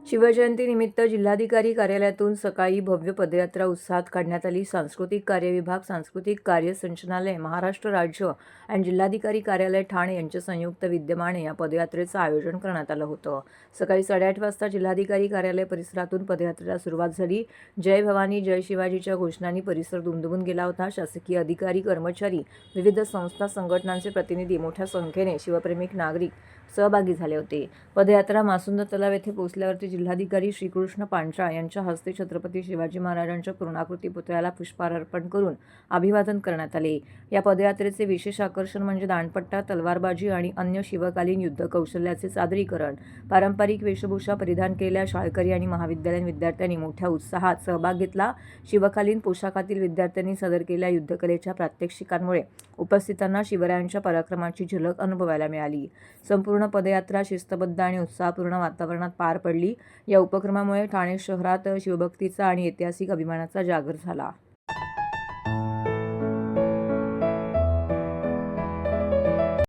शिवजयंतीनिमित्त जिल्हाधिकारी कार्यालयातून सकाळी भव्य पदयात्रा उत्साहात काढण्यात आली. सांस्कृतिक कार्य विभाग, सांस्कृतिक कार्य संचालनालय, महाराष्ट्र राज्य आणि जिल्हाधिकारी कार्यालय ठाणे यांच्या संयुक्त विद्यमाने या पदयात्रेचं आयोजन करण्यात आलं होतं. सकाळी 8:30 वाजता जिल्हाधिकारी कार्यालय परिसरातून पदयात्रेला सुरुवात झाली. जय भवानी, जय शिवाजीच्या घोषणांनी परिसर दुमदुमून गेला होता. शासकीय अधिकारी, कर्मचारी, विविध संस्था, संघटनांचे प्रतिनिधी, मोठ्या संख्येने शिवप्रेमिक नागरिक सहभागी झाले होते. पदयात्रा मासुंदा तलाव येथे पोहोचल्यावरती जिल्हाधिकारी श्रीकृष्ण पांचाळ यांच्या हस्ते छत्रपती शिवाजी महाराजांच्या पूर्णाकृती पुतळ्याला पुष्पहार अर्पण करून अभिवादन करण्यात आले. या पदयात्रेचे विशेष आकर्षण म्हणजे दांडपट्टा, तलवारबाजी आणि अन्य शिवकालीन युद्ध कौशल्याचे सादरीकरण. पारंपरिक वेशभूषा परिधान केलेल्या शाळकरी आणि महाविद्यालयीन विद्यार्थ्यांनी मोठ्या उत्साहात सहभाग घेतला. शिवकालीन पोशाखातील विद्यार्थ्यांनी सादर केलेल्या युद्धकलेच्या प्रात्यक्षिकांमुळे उपस्थितांना शिवरायांच्या पराक्रमाची झलक अनुभवायला मिळाली. संपूर्ण पदयात्रा शिस्तबद्ध आणि उत्साहपूर्ण वातावरणात पार पडली. या उपक्रमामुळे ठाणे शहरात शिवभक्तीचा आणि ऐतिहासिक अभिमानाचा जागर झाला.